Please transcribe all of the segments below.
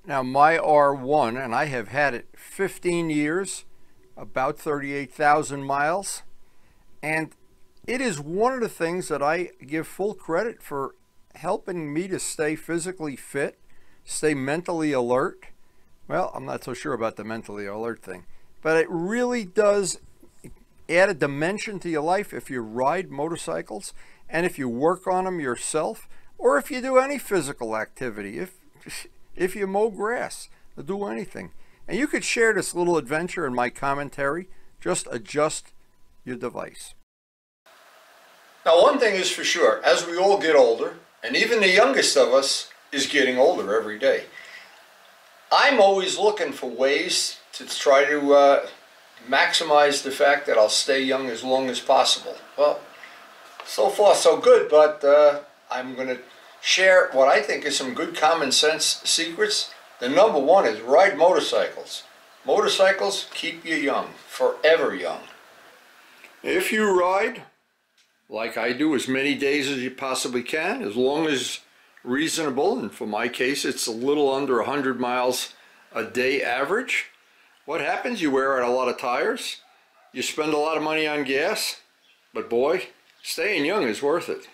Now my R1, and I have had it 15 years, about 38,000 miles, and it is one of the things that I give full credit for helping me to stay physically fit, stay mentally alert. Well, I'm not so sure about the mentally alert thing, but it really does add a dimension to your life if you ride motorcycles and if you work on them yourself, or if you do any physical activity, if you mow grass or do anything. And you could share this little adventure in my commentary. Just adjust your device. Now, one thing is for sure, as we all get older, and even the youngest of us is getting older every day, I'm always looking for ways to try to maximize the fact that I'll stay young as long as possible. Well, so far so good, but I'm going to share what I think is some good common sense secrets. The number one is ride motorcycles. Motorcycles keep you young, forever young. If you ride, like I do, as many days as you possibly can, as long as reasonable, and for my case it's a little under 100 miles a day average, what happens? You wear out a lot of tires, you spend a lot of money on gas, but boy, staying young is worth it.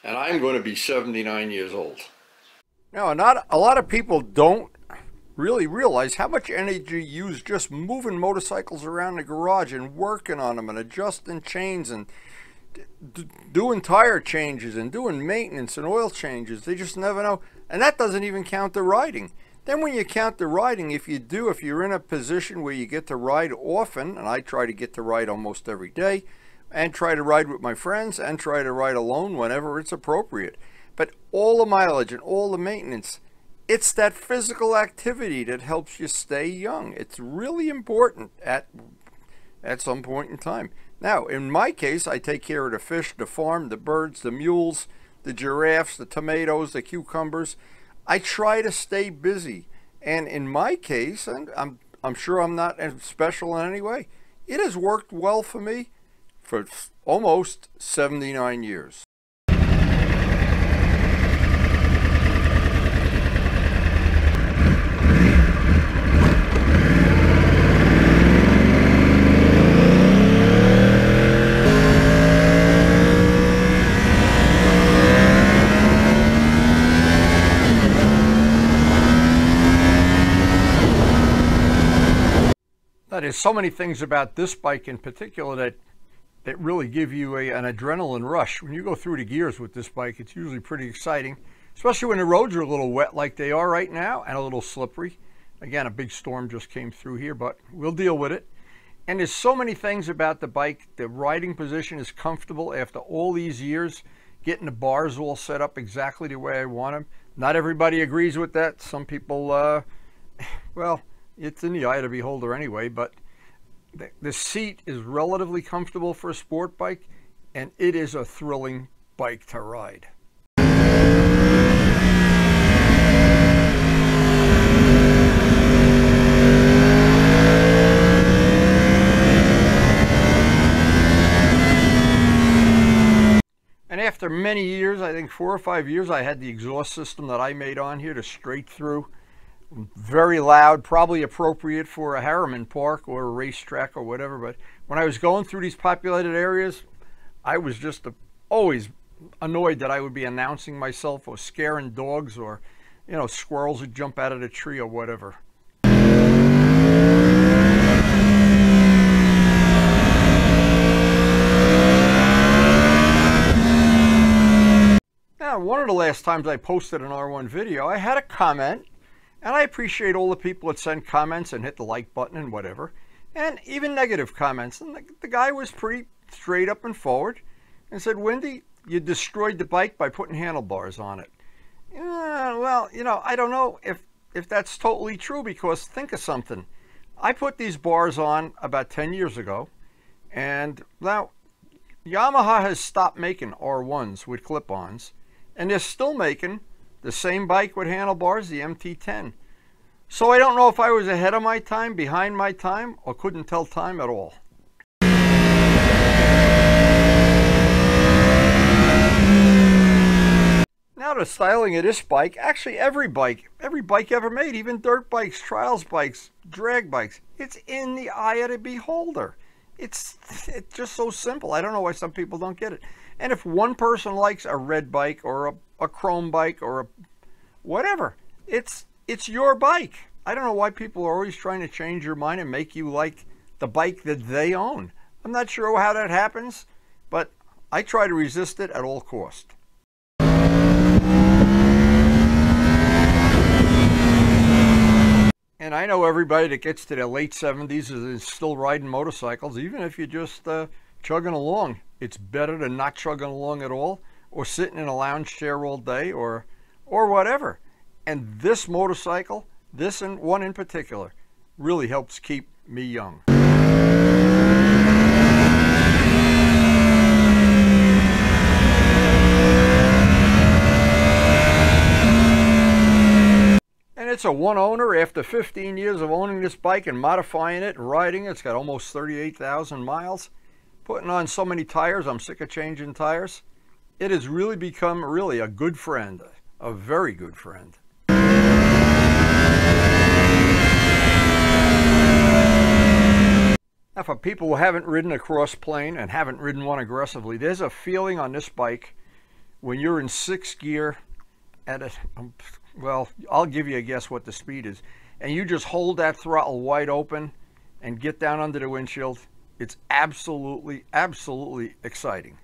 And I'm going to be 79 years old. Now, not a lot of people don't really realize how much energy you use just moving motorcycles around the garage and working on them and adjusting chains and doing tire changes and doing maintenance and oil changes. They just never know. And that doesn't even count the riding. Then when you count the riding, if you're in a position where you get to ride often, and I try to get to ride almost every day, and try to ride with my friends, and try to ride alone whenever it's appropriate. But all the mileage and all the maintenance, it's that physical activity that helps you stay young. It's really important at some point in time. Now, in my case, I take care of the fish, the farm, the birds, the mules, the giraffes, the tomatoes, the cucumbers. I try to stay busy. And in my case, and I'm sure I'm not special in any way, it has worked well for me for almost 79 years. There's so many things about this bike in particular that really give you an adrenaline rush. When you go through the gears with this bike, it's usually pretty exciting, especially when the roads are a little wet like they are right now and a little slippery. Again, a big storm just came through here, but we'll deal with it. And there's so many things about the bike. The riding position is comfortable after all these years, getting the bars all set up exactly the way I want them. Not everybody agrees with that. Some people, well, it's in the eye of the beholder anyway, but the seat is relatively comfortable for a sport bike, and it is a thrilling bike to ride. And after many years, I think 4 or 5 years, I had the exhaust system that I made on here, the straight through. Very loud, probably appropriate for a Harriman park or a racetrack or whatever. But when I was going through these populated areas, I was just always annoyed that I would be announcing myself or scaring dogs, or, you know, squirrels would jump out of the tree or whatever. Now, one of the last times I posted an R1 video, I had a comment. And I appreciate all the people that send comments and hit the like button and whatever, and even negative comments. And the guy was pretty straight up and forward and said, "Wendy, you destroyed the bike by putting handlebars on it." Well, you know, I don't know if that's totally true, because think of something. I put these bars on about 10 years ago, and now Yamaha has stopped making R1s with clip-ons, and they're still making the same bike with handlebars, the MT-10. So I don't know if I was ahead of my time, behind my time, or couldn't tell time at all. Now the styling of this bike, actually every bike ever made, even dirt bikes, trials bikes, drag bikes, it's in the eye of the beholder. It's just so simple. I don't know why some people don't get it. And if one person likes a red bike or a chrome bike or a whatever, it's your bike. I don't know why people are always trying to change your mind and make you like the bike that they own. I'm not sure how that happens, but I try to resist it at all costs. And I know everybody that gets to their late 70s is still riding motorcycles, even if you're just chugging along. It's better than not chugging along at all, or sitting in a lounge chair all day, or whatever. And this motorcycle, this one in particular, really helps keep me young. It's a one owner. After 15 years of owning this bike and modifying it and riding it, it's got almost 38,000 miles. Putting on so many tires, I'm sick of changing tires. It has really become a good friend, a very good friend. Now for people who haven't ridden a cross plane and haven't ridden one aggressively, there's a feeling on this bike when you're in 6th gear at a, well, I'll give you a guess what the speed is, and you just hold that throttle wide open and get down under the windshield. It's absolutely, absolutely exciting.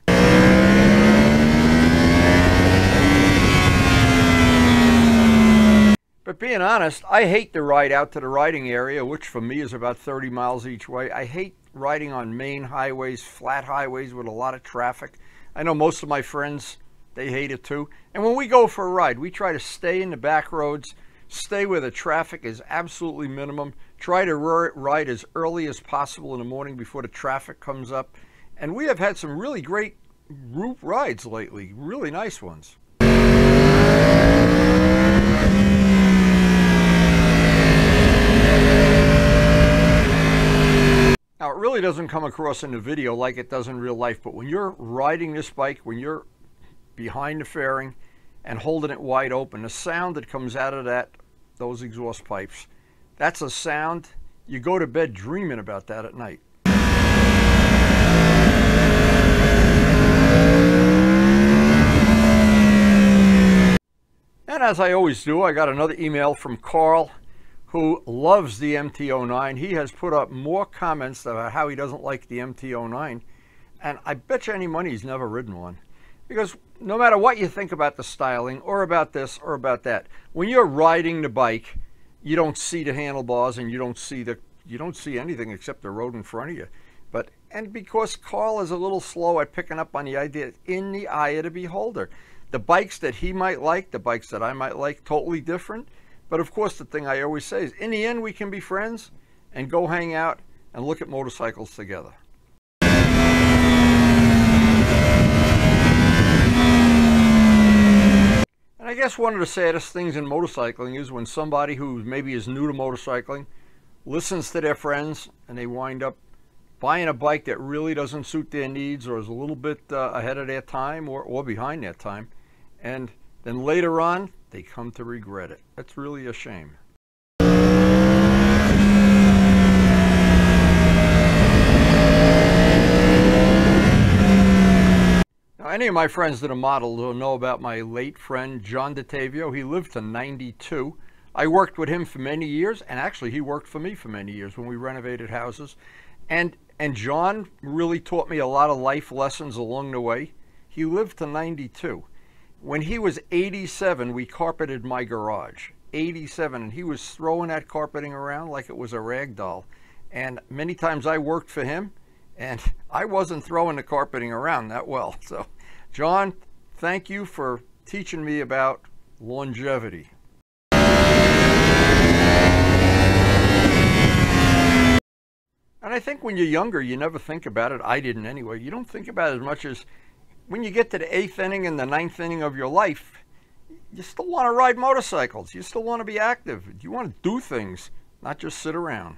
But being honest, I hate the ride out to the riding area, which for me is about 30 miles each way. I hate riding on main highways, flat highways with a lot of traffic. I know most of my friends, they hate it too. And when we go for a ride, we try to stay in the back roads, stay where the traffic is absolutely minimum, try to ride as early as possible in the morning before the traffic comes up. And we have had some really great route rides lately, really nice ones. Now, it really doesn't come across in the video like it does in real life, but when you're riding this bike, when you're behind the fairing and holding it wide open, the sound that comes out of those exhaust pipes, that's a sound you go to bed dreaming about that at night. And as I always do, I got another email from Carl, who loves the MT-09. He has put up more comments about how he doesn't like the MT-09, and I bet you any money he's never ridden one. Because no matter what you think about the styling or about this or about that, when you're riding the bike, you don't see the handlebars and you don't see anything except the road in front of you. And because Carl is a little slow at picking up on the idea, in the eye of the beholder. The bikes that he might like, the bikes that I might like, totally different. But of course, the thing I always say is, in the end, we can be friends and go hang out and look at motorcycles together. And I guess one of the saddest things in motorcycling is when somebody who maybe is new to motorcycling listens to their friends and they wind up buying a bike that really doesn't suit their needs or is a little bit ahead of their time or behind their time. And then later on, they come to regret it. That's really a shame. Now, any of my friends that are models will know about my late friend, John DeTavio. He lived to 92. I worked with him for many years, and actually he worked for me for many years when we renovated houses. And John really taught me a lot of life lessons along the way. He lived to 92. When he was 87, we carpeted my garage. 87, and he was throwing that carpeting around like it was a rag doll. And many times I worked for him, and I wasn't throwing the carpeting around that well. So, John, thank you for teaching me about longevity. And I think when you're younger, you never think about it. I didn't anyway. You don't think about it as much as when you get to the 8th inning and the 9th inning of your life, you still want to ride motorcycles. You still want to be active. You want to do things, not just sit around.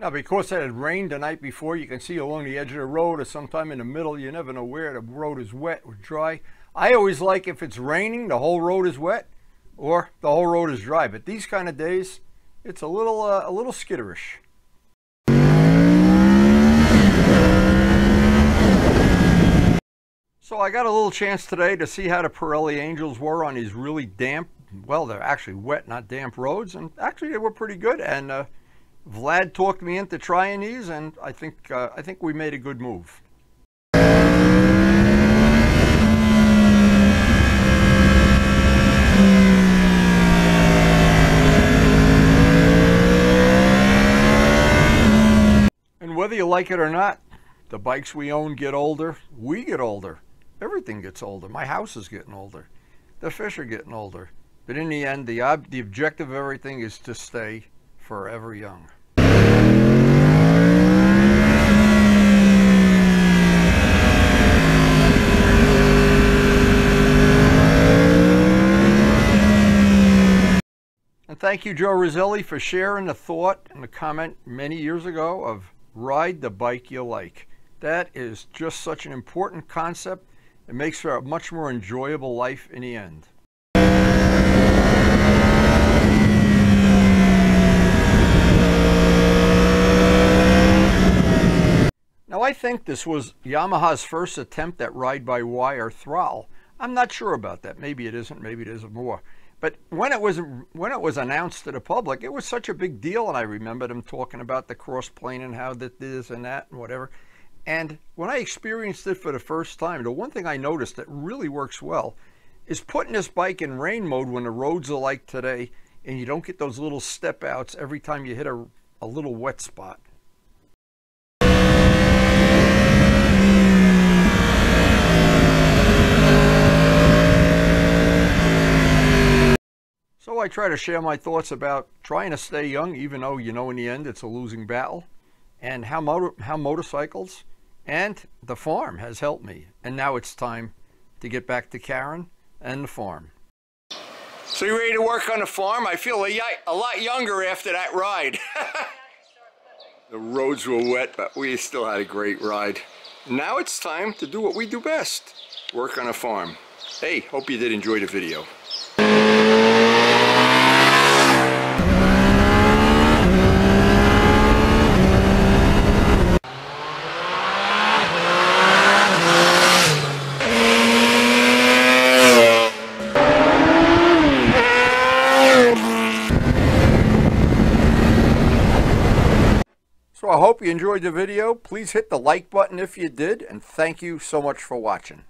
Now, because it had rained the night before, you can see along the edge of the road or sometime in the middle. You never know where the road is wet or dry. I always like if it's raining, the whole road is wet, or the whole road is dry. But these kind of days, it's a little skitterish. So I got a little chance today to see how the Pirelli Angels were on these really damp, well, they're actually wet, not damp roads, and actually they were pretty good. And Vlad talked me into trying these, and I think we made a good move. And whether you like it or not, the bikes we own get older, we get older. Everything gets older. My house is getting older. The fish are getting older. But in the end, the objective of everything is to stay forever young. And thank you, Joe Roselli, for sharing the thought and the comment many years ago of ride the bike you like. That is just such an important concept. It makes for a much more enjoyable life in the end. Now, I think this was Yamaha's first attempt at ride-by-wire throttle. I'm not sure about that. Maybe it isn't, maybe it isn't more. But when it was announced to the public, it was such a big deal, and I remember them talking about the cross-plane and how that this and that and whatever. And when I experienced it for the first time, the one thing I noticed that really works well is putting this bike in rain mode when the roads are like today and you don't get those little step outs every time you hit a little wet spot. So I try to share my thoughts about trying to stay young, even though you know in the end it's a losing battle, and how motorcycles and the farm has helped me. And now it's time to get back to Karen and the farm. So you ready to work on the farm? I feel a lot younger after that ride. The roads were wet, but we still had a great ride. Now it's time to do what we do best, work on a farm. Hey, hope you did enjoy the video. So I hope you enjoyed the video. Please hit the like button if you did, and thank you so much for watching.